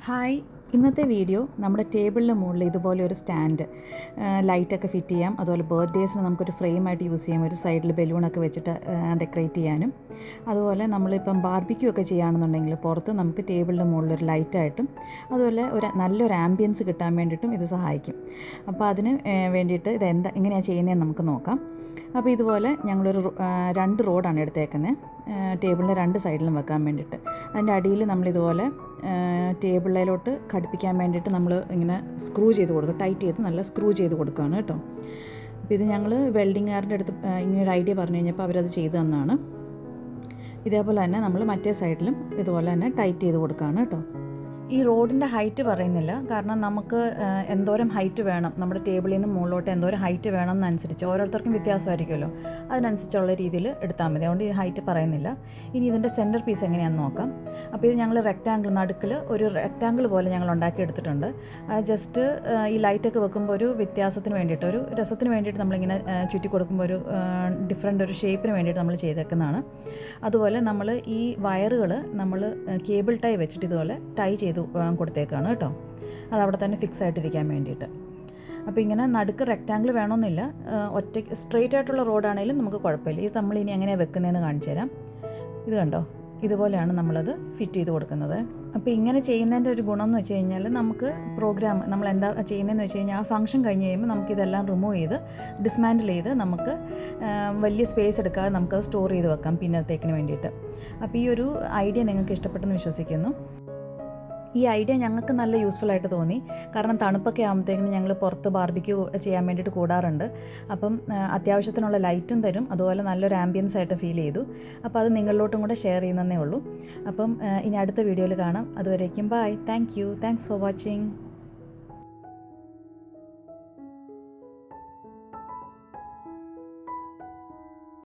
Hi, ഇന്നത്തെ video നമ്മുടെ ടേബിളിന് മുകളിൽ ഇതുപോലെ ഒരു സ്റ്റാൻഡ് ലൈറ്റൊക്കെ ഫിറ്റ് ചെയ്യാം. അതുപോലെ ബർത്ത്ഡേസിന് നമുക്കൊരു ഫ്രെയിമായിട്ട് യൂസ് ചെയ്യാം. ഒരു സൈഡിൽ ബലൂണൊക്കെ വെച്ചിട്ട് ഡെക്കറേറ്റ് ചെയ്യാനും. അതുപോലെ നമ്മളിപ്പം ബാർബിക്യൂ ഒക്കെ ചെയ്യുകയാണെന്നുണ്ടെങ്കിൽ പുറത്ത് നമുക്ക് ടേബിളിന് മുകളിലൊരു ലൈറ്റായിട്ടും അതുപോലെ നല്ലൊരു ആംബിയൻസ് കിട്ടാൻ വേണ്ടിയിട്ടും ഇത് സഹായിക്കും. അപ്പോൾ അതിന് വേണ്ടിയിട്ട് എങ്ങനെയാണ് ചെയ്യുന്നതെന്ന് നമുക്ക് നോക്കാം. അപ്പോൾ ഇതുപോലെ ഞങ്ങളൊരു 2 റോഡാണ് എടുത്തേക്കുന്നത് ടേബിളിൻ്റെ 2 സൈഡിലും വെക്കാൻ വേണ്ടിയിട്ട്. അതിൻ്റെ അടിയിൽ നമ്മളിതുപോലെ ടേബിളിലോട്ട് ഘടിപ്പിക്കാൻ വേണ്ടിയിട്ട് നമ്മൾ ഇങ്ങനെ സ്ക്രൂ ചെയ്ത് കൊടുക്കുക, ടൈറ്റ് ചെയ്ത് നല്ല സ്ക്രൂ ചെയ്ത് കൊടുക്കുകയാണ് കേട്ടോ. അപ്പോൾ ഇത് ഞങ്ങൾ വെൽഡിങ്ങുകാരുടെ അടുത്ത് ഇങ്ങനൊരു ഐഡിയ പറഞ്ഞു കഴിഞ്ഞപ്പോൾ അവരത് ചെയ്തു തന്നതാണ്. ഇതേപോലെ തന്നെ നമ്മൾ മറ്റേ സൈഡിലും ഇതുപോലെ തന്നെ ടൈറ്റ് ചെയ്ത് കൊടുക്കുകയാണ് കേട്ടോ. ഈ റോഡിൻ്റെ ഹൈറ്റ് പറയുന്നില്ല, കാരണം നമുക്ക് എന്തോരം ഹൈറ്റ് വേണം, നമ്മുടെ ടേബിളിൽ നിന്ന് മുകളിലോട്ട് എന്തോരം ഹൈറ്റ് വേണം എന്നനുസരിച്ച് ഓരോരുത്തർക്കും വ്യത്യാസമായിരിക്കുമല്ലോ, അതിനനുസരിച്ചുള്ള രീതിയിൽ എടുത്താൽ മതി. അതുകൊണ്ട് ഈ ഹൈറ്റ് പറയുന്നില്ല. ഇനി ഇതിൻ്റെ സെൻറ്റർ പീസ് എങ്ങനെയാണെന്ന് നോക്കാം. അപ്പോൾ ഇത് ഞങ്ങൾ നടുക്കിൽ ഒരു റെക്റ്റാങ്കിൾ പോലെ ഞങ്ങൾ ഉണ്ടാക്കിയെടുത്തിട്ടുണ്ട്. ജസ്റ്റ് ഈ ലൈറ്റൊക്കെ വെക്കുമ്പോൾ ഒരു വ്യത്യാസത്തിന് വേണ്ടിയിട്ട്, ഒരു രസത്തിന് വേണ്ടിയിട്ട് നമ്മളിങ്ങനെ ചുറ്റി കൊടുക്കുമ്പോൾ ഒരു ഡിഫറെൻ്റ് ഒരു ഷേപ്പിന് വേണ്ടിയിട്ട് നമ്മൾ ചെയ്തേക്കുന്നതാണ്. അതുപോലെ നമ്മൾ ഈ വയറുകൾ നമ്മൾ കേബിൾ ടൈ വെച്ചിട്ട് ഇതുപോലെ ടൈ ചെയ്ത് കൊടുത്തേക്കാണ് കേട്ടോ, അതവിടെ തന്നെ ഫിക്സ് ആയിട്ടിരിക്കാൻ വേണ്ടിയിട്ട്. അപ്പോൾ ഇങ്ങനെ നടുക്ക് റെക്റ്റാങ്കിൾ വേണമെന്നില്ല, സ്ട്രെയിറ്റ് ആയിട്ടുള്ള റോഡാണെങ്കിലും നമുക്ക് കുഴപ്പമില്ല. ഇത് നമ്മളിനി എങ്ങനെയാണ് വെക്കുന്നതെന്ന് കാണിച്ചു തരാം. ഇത് കണ്ടോ, ഇതുപോലെയാണ് നമ്മളത് ഫിറ്റ് ചെയ്ത് കൊടുക്കുന്നത്. അപ്പോൾ ഇങ്ങനെ ചെയ്യുന്നതിൻ്റെ ഒരു ഗുണം എന്ന് വെച്ച് കഴിഞ്ഞാൽ നമുക്ക് പ്രോഗ്രാം നമ്മൾ എന്താ ചെയ്യുന്നതെന്ന് വെച്ച് കഴിഞ്ഞാൽ ആ ഫംഗ്ഷൻ കഴിഞ്ഞ് കഴിയുമ്പോൾ നമുക്കിതെല്ലാം റിമൂവ് ചെയ്ത് ഡിസ്മാൻഡിൽ ചെയ്ത് നമുക്ക് വലിയ സ്പേസ് എടുക്കാതെ നമുക്കത് സ്റ്റോർ ചെയ്ത് വെക്കാം പിന്നത്തേക്കിന് വേണ്ടിയിട്ട്. അപ്പോൾ ഈ ഒരു ഐഡിയ നിങ്ങൾക്ക് ഇഷ്ടപ്പെട്ടെന്ന് വിശ്വസിക്കുന്നു. ഈ ഐഡിയ ഞങ്ങൾക്ക് നല്ല യൂസ്ഫുൾ ആയിട്ട് തോന്നി, കാരണം തണുപ്പൊക്കെ ആകുമ്പോഴത്തേക്കിന് ഞങ്ങൾ പുറത്ത് ബാർബിക്യൂ ചെയ്യാൻ വേണ്ടിയിട്ട് കൂടാറുണ്ട്. അപ്പം അത്യാവശ്യത്തിനുള്ള ലൈറ്റും തരും, അതുപോലെ നല്ലൊരു ആംബിയൻസ് ആയിട്ട് ഫീൽ ചെയ്തു. അപ്പോൾ അത് നിങ്ങളിലോട്ടും കൂടെ ഷെയർ ചെയ്യുന്നതേ ഉള്ളൂ. അപ്പം ഇനി അടുത്ത വീഡിയോയിൽ കാണാം. അതുവരേക്കും ബൈ. Thanks for watching.